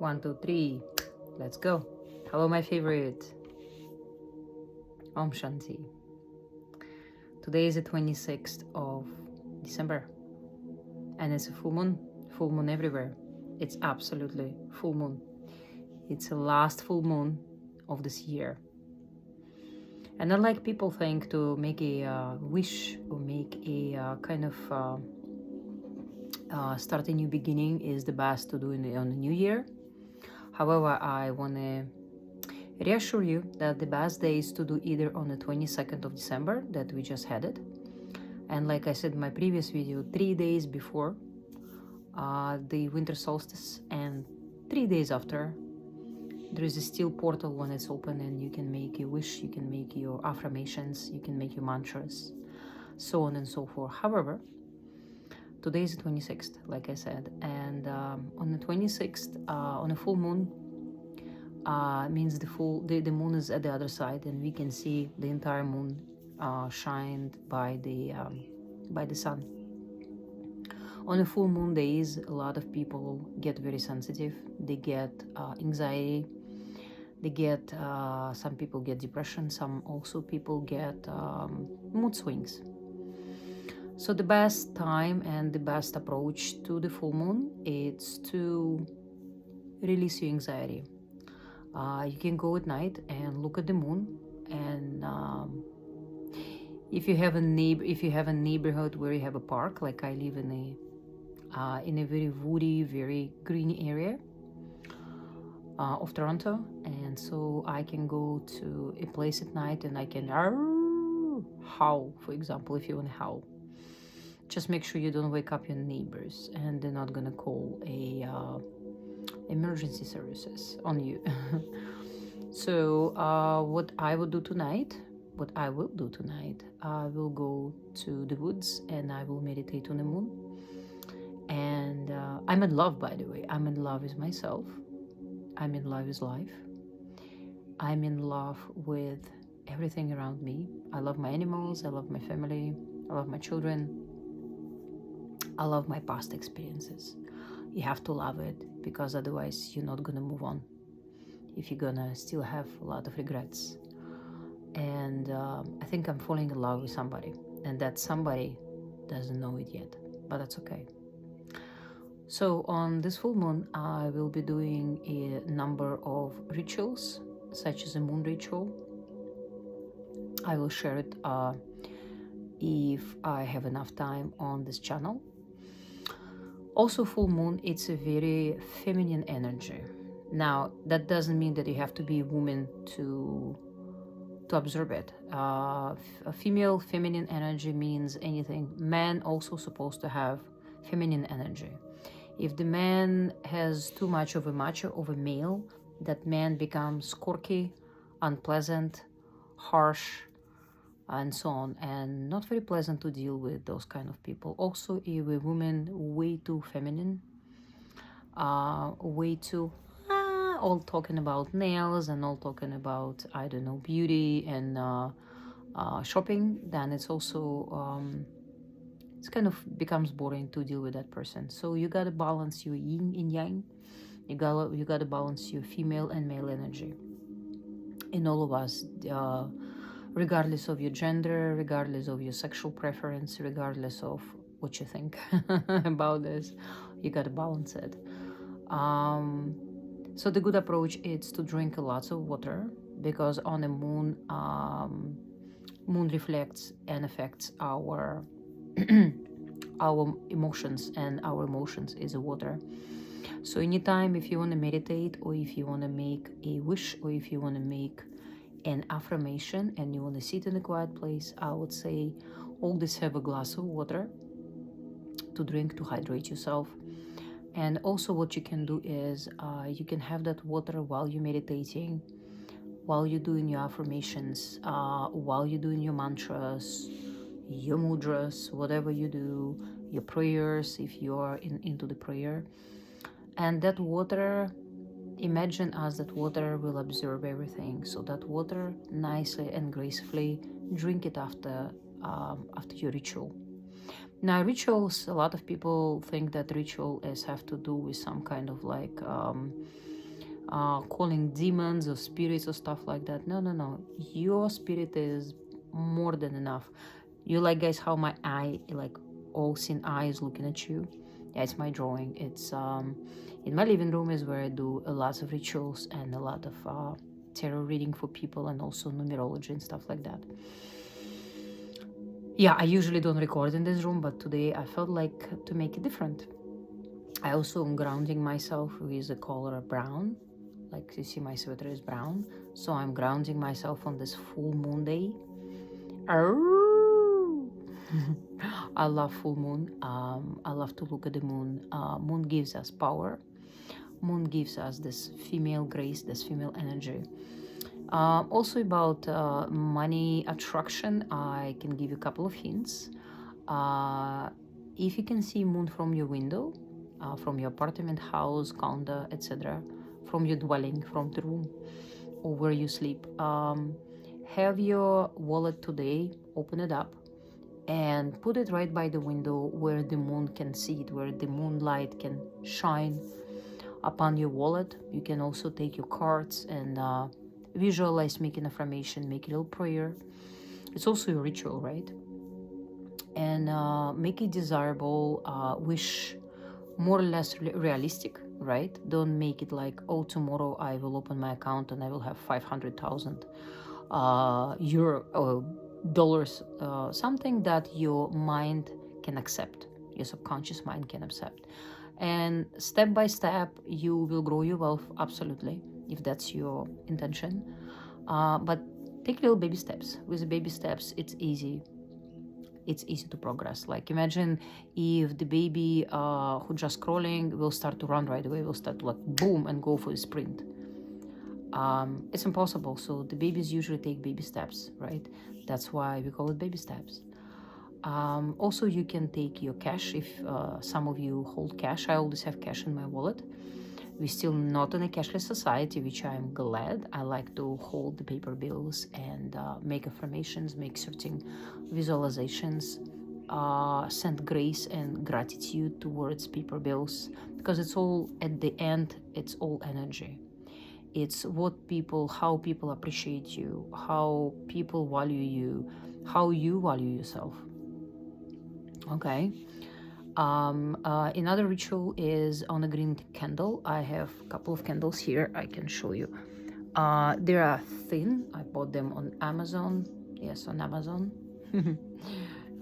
1, 2, 3. Let's go. Hello, my favorite. Om Shanti. Today is the 26th of December. And it's a full moon. Full moon everywhere. It's absolutely full moon. It's the last full moon of this year. And unlike people think to make a wish or make a kind of start a new beginning is the best to do on the new year. However, I want to reassure you that the best day is to do either on the 22nd of December, that we just had it, and like I said in my previous video, 3 days before the winter solstice, and 3 days after. There is a steel portal when it's open, and you can make a wish, you can make your affirmations, you can make your mantras, so on and so forth. However, today is the 26th, like I said, and on the 26th, on a full moon, means the moon is at the other side, and we can see the entire moon shined by the sun. On a full moon days, a lot of people get very sensitive. They get anxiety. They get some people get depression. Some also people get mood swings. So the best time and the best approach to the full moon is to release your anxiety. You can go at night and look at the moon, and if you have a neighborhood where you have a park, like I live in a very woody, very green area of Toronto, and so I can go to a place at night and I can howl, for example, if you want to howl. Just make sure you don't wake up your neighbors, and they're not gonna call emergency services on you. So what I will do tonight, I will go to the woods and I will meditate on the moon. And I'm in love, by the way. I'm in love with myself. I'm in love with life. I'm in love with everything around me. I love my animals. I love my family. I love my children. I love my past experiences. You have to love it, because otherwise you're not going to move on, if you're going to still have a lot of regrets. And I think I'm falling in love with somebody, and that somebody doesn't know it yet, but that's okay. So on this full moon, I will be doing a number of rituals, such as a moon ritual. I will share it if I have enough time on this channel. Also, full moon, it's a very feminine energy. Now, that doesn't mean that you have to be a woman to observe it. A female feminine energy means anything. Man also supposed to have feminine energy. If the man has too much of a macho of a male, that man becomes quirky, unpleasant, harsh, and so on, and not very pleasant to deal with those kind of people. Also, if a woman way too feminine, way too all talking about nails and all talking about, I don't know, beauty and shopping, then it's also it's kind of becomes boring to deal with that person. So you gotta balance your yin and yang. You gotta balance your female and male energy in all of us, regardless of your gender, regardless of your sexual preference, regardless of what you think about this. You gotta balance it. So the good approach is to drink lots of water, because on the moon, moon reflects and affects our our emotions, and our emotions is water. So anytime if you want to meditate, or if you want to make a wish, or if you want to make an affirmation and you want to sit in a quiet place, I would say always have a glass of water to drink, to hydrate yourself. And also what you can do is you can have that water while you're meditating, while you're doing your affirmations, while you're doing your mantras, your mudras, whatever you do, your prayers, if you are into the prayer. And that water, imagine as that water will absorb everything. So that water, nicely and gracefully drink it after your ritual. Now, rituals, a lot of people think that ritual have to do with some kind of like calling demons or spirits or stuff like that. No, no, no. Your spirit is more than enough. You like, guys, how my eye, like all seeing eye is looking at you? Yeah, it's my drawing. It's in my living room is where I do a lot of rituals and a lot of tarot reading for people, and also numerology and stuff like that. Yeah, I usually don't record in this room, but today I felt like to make it different. I also am grounding myself with the color brown. Like you see, my sweater is brown, so I'm grounding myself on this full moon day. I love full moon. I love to look at the moon. Moon gives us power. Moon gives us this female grace, this female energy. Also about money attraction, I can give you a couple of hints. If you can see moon from your window, from your apartment, house, condo, etc., from your dwelling, from the room, or where you sleep, have your wallet today, open it up, and put it right by the window where the moon can see it, where the moonlight can shine upon your wallet. You can also take your cards and visualize making affirmation, make a little prayer. It's also a ritual, right? And make it desirable, wish more or less realistic, right? Don't make it like, oh, tomorrow I will open my account and I will have 500,000 euro or dollars, something that your mind can accept, your subconscious mind can accept. And step by step, you will grow your wealth, absolutely, if that's your intention. But take little baby steps. With the baby steps, it's easy. It's easy to progress. Like imagine if the baby who just crawling will start to run right away, will start to like boom and go for a sprint. It's impossible. So the babies usually take baby steps, right? That's why we call it baby steps. Also, you can take your cash if some of you hold cash. I always have cash in my wallet. We're still not in a cashless society, which I'm glad. I like to hold the paper bills and make affirmations, make certain visualizations, send grace and gratitude towards paper bills, because it's all, at the end, it's all energy. It's what people, how people appreciate you, how people value you, how you value yourself. Okay. Another ritual is on a green candle. I have a couple of candles here. I can show you. They are thin. I bought them on Amazon. Yes, on Amazon.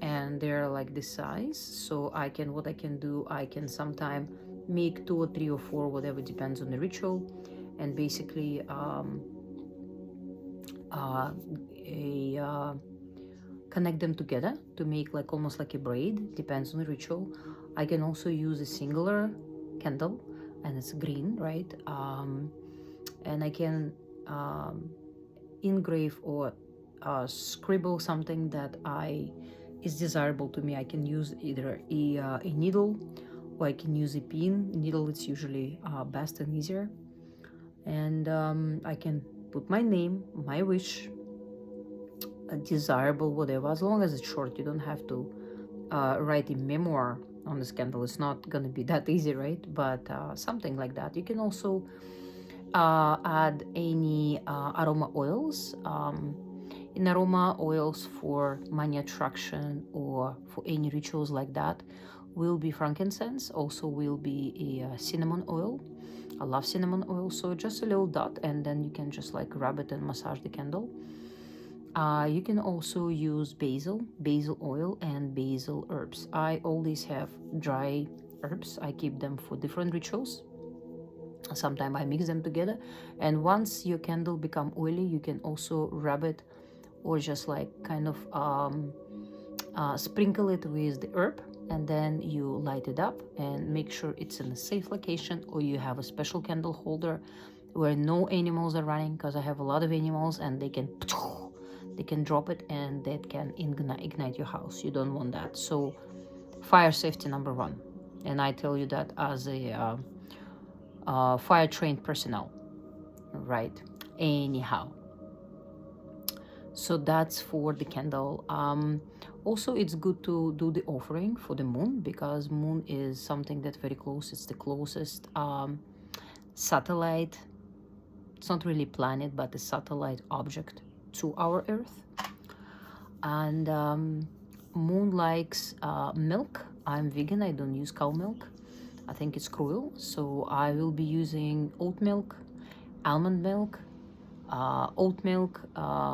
And they're like this size. So what I can do, I can sometime make 2 or 3 or 4, whatever, depends on the ritual. And basically, connect them together to make like almost like a braid, depends on the ritual. I can also use a singular candle, and it's green, right? And I can engrave or scribble something that is desirable to me. I can use either a needle, or I can use a pin. Needle, it's usually best and easier. And I can put my name, my wish, desirable, whatever, as long as it's short. You don't have to write a memoir on this candle. It's not gonna be that easy, right? But something like that. You can also add any aroma oils. In aroma oils for money attraction or for any rituals like that will be frankincense, also will be a cinnamon oil. I love cinnamon oil, so just a little dot, and then you can just like rub it and massage the candle. You can also use basil oil, and basil herbs. I always have dry herbs. I keep them for different rituals. Sometimes I mix them together. And once your candle become oily, you can also rub it, or just like kind of sprinkle it with the herb, and then you light it up and make sure it's in a safe location, or you have a special candle holder where no animals are running, because I have a lot of animals and they can drop it and that can ignite your house. You don't want that. So fire safety number 1, and I tell you that as a fire trained personnel, right? Anyhow, so that's for the candle. Also, it's good to do the offering for the moon, because moon is something that's very close. It's the closest satellite It's not really a planet, but a satellite object to our Earth. And moon likes milk. I'm vegan, I don't use cow milk. I think it's cruel. So I will be using oat milk, almond milk, oat milk,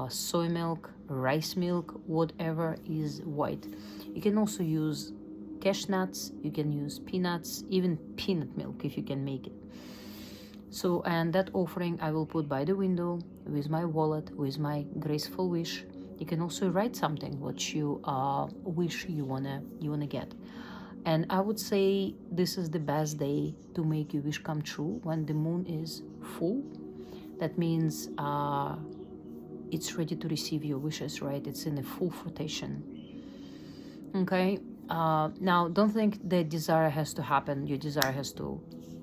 soy milk, rice milk, whatever is white. You can also use cashew nuts, you can use peanuts, even peanut milk if you can make it. So, and that offering I will put by the window with my wallet, with my graceful wish. You can also write something what you wish you wanna get. And I would say this is the best day to make your wish come true, when the moon is full. That means it's ready to receive your wishes, right? It's in a full flotation. Okay. Now, don't think that desire has to happen. Your desire has to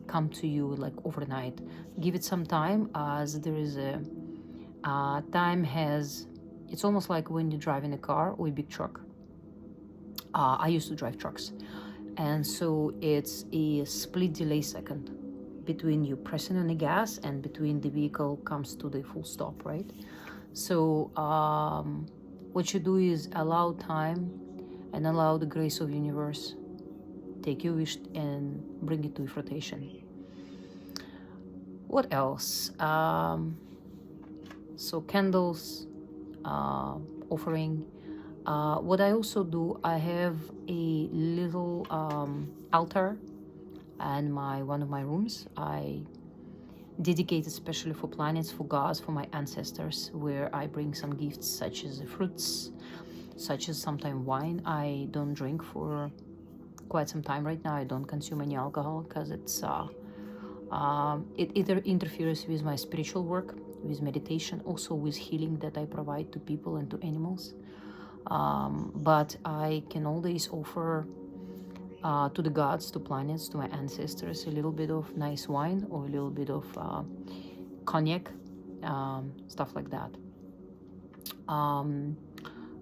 come to you like overnight. Give it some time, as there is a time has. It's almost like when you drive in a car or a big truck. I used to drive trucks, and so it's a split delay second between you pressing on the gas and between the vehicle comes to the full stop, right? So what you do is allow time and allow the grace of universe take your wish and bring it to fruition. What else? So candles, offering. What I also do, I have a little altar and one of my rooms. I dedicate especially for planets, for gods, for my ancestors, where I bring some gifts such as fruits, such as sometimes wine. I don't drink for quite some time right now. I don't consume any alcohol because it either interferes with my spiritual work, with meditation, also with healing that I provide to people and to animals. But I can always offer to the gods, to planets, to my ancestors, a little bit of nice wine or a little bit of cognac, stuff like that.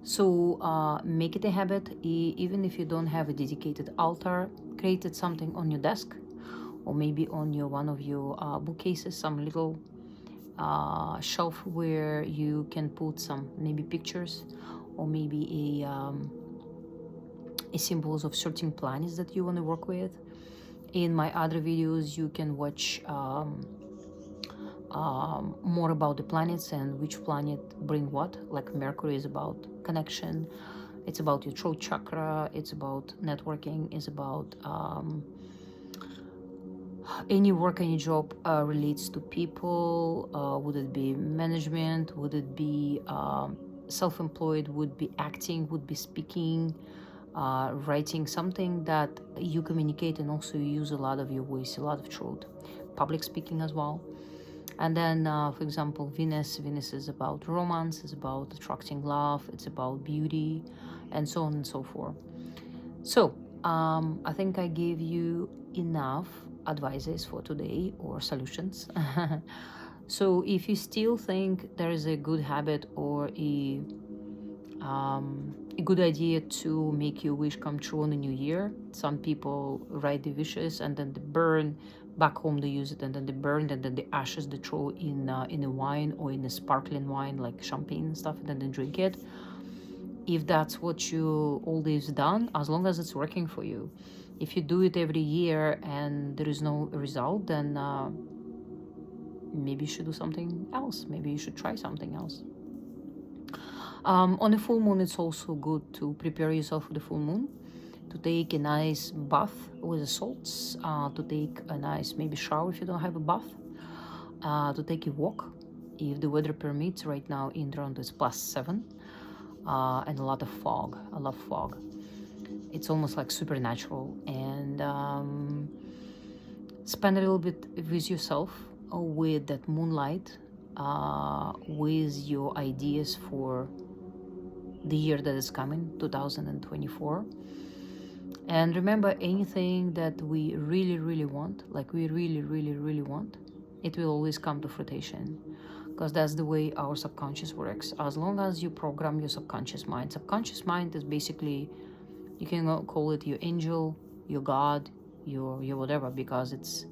So make it a habit. Even if you don't have a dedicated altar, create something on your desk, or maybe on one of your bookcases, some little shelf where you can put some maybe pictures, or maybe a symbols of certain planets that you want to work with. In my other videos, you can watch more about the planets and which planet bring what. Like Mercury is about connection, it's about your throat chakra, it's about networking, it's about any work, any job relates to people. Would it be management, would it be self-employed, would be acting, would be speaking, writing, something that you communicate and also you use a lot of your voice, a lot of throat, public speaking as well. And then for example, Venus is about romance, is about attracting love, it's about beauty, and so on and so forth. So I think I gave you enough advices for today, or solutions. So if you still think there is a good habit or a good idea to make your wish come true on the new year, some people write the wishes and then they burn. Back home they use it and then they burn, and then the ashes they throw in a wine or in a sparkling wine like champagne and stuff, and then they drink it. If that's what you always done, as long as it's working for you. If you do it every year and there is no result, then maybe you should do something else. Maybe you should try something else. On a full moon, it's also good to prepare yourself for the full moon, to take a nice bath with the salts, to take a nice maybe shower if you don't have a bath, to take a walk if the weather permits. Right now in Toronto it's +7, and a lot of fog. I love fog. It's almost like supernatural. And spend a little bit with yourself, with that moonlight, with your ideas for the year that is coming, 2024. And remember, anything that we really want, like we really want, it will always come to fruition, because that's the way our subconscious works. As long as you program your subconscious mind is basically, you can call it your angel, your God, your whatever, because it's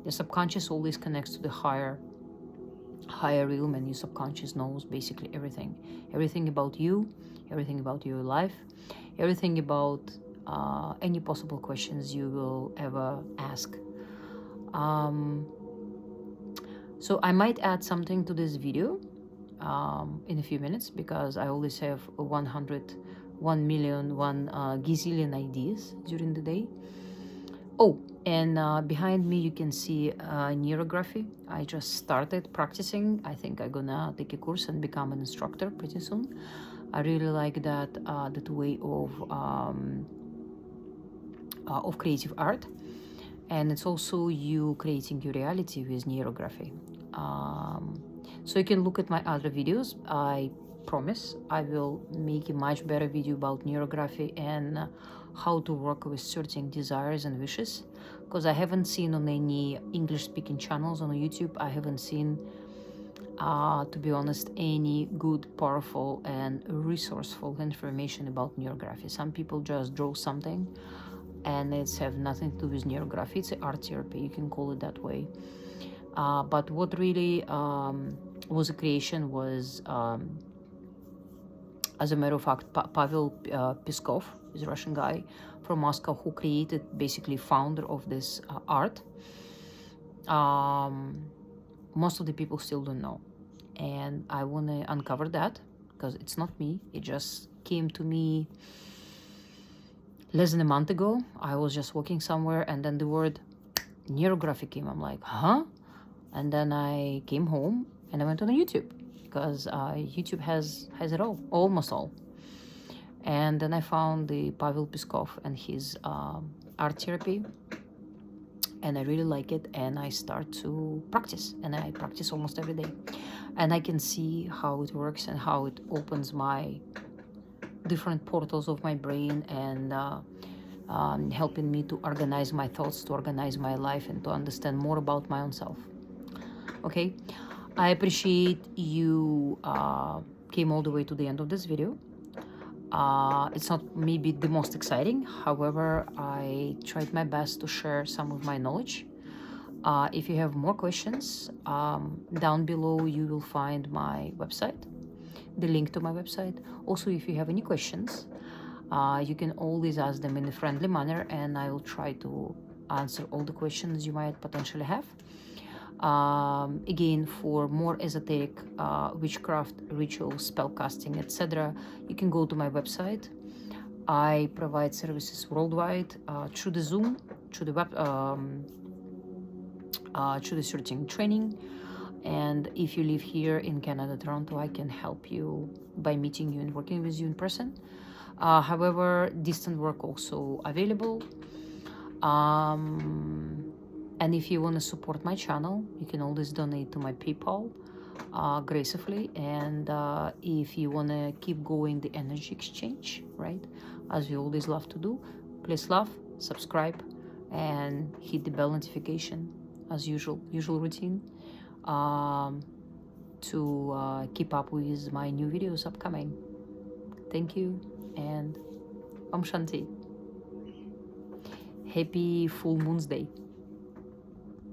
the subconscious always connects to the higher higher realm and your subconscious knows basically everything. Everything about you, everything about your life, everything about any possible questions you will ever ask. So I might add something to this video in a few minutes, because I always have 1 million, gazillion ideas during the day. Oh, and behind me you can see neurography. I just started practicing. I think I'm gonna take a course and become an instructor pretty soon. I really like that way of creative art, and it's also you creating your reality with neurography. So you can look at my other videos. I promise I will make a much better video about neurography and how to work with certain desires and wishes, because I haven't seen on any English speaking channels on YouTube, I haven't seen to be honest, any good, powerful and resourceful information about neurography. Some people just draw something and it's have nothing to do with neurography. It's art therapy, you can call it that way. But what really was a creation was, as a matter of fact, Pavel Peskov is a Russian guy from Moscow who created, basically founder of this art. Most of the people still don't know, and I want to uncover that, because it's not me. It just came to me less than a month ago. I was just walking somewhere and then the word neurography came. I'm like, huh? And then I came home and I went on YouTube, because YouTube has it all, almost all. And then I found the Pavel Peskov and his art therapy, and I really like it, and I start to practice, and I practice almost every day, and I can see how it works and how it opens my different portals of my brain, and helping me to organize my thoughts, to organize my life, and to understand more about my own self. Okay, I appreciate you came all the way to the end of this video. It's not maybe the most exciting, however, I tried my best to share some of my knowledge. If you have more questions, down below you will find my website, the link to my website. Also, if you have any questions, you can always ask them in a friendly manner, and I will try to answer all the questions you might potentially have. Again, for more esoteric witchcraft, rituals, spellcasting, etc., you can go to my website. I provide services worldwide through the Zoom, through the web, through the certain training. And if you live here in Canada, Toronto, I can help you by meeting you and working with you in person. However, distant work also available. And if you want to support my channel, you can always donate to my PayPal gracefully. And if you want to keep going the energy exchange, right, as we always love to do, please love, subscribe, and hit the bell notification as usual routine, to keep up with my new videos upcoming. Thank you, and Om Shanti. Happy Full Moon's Day.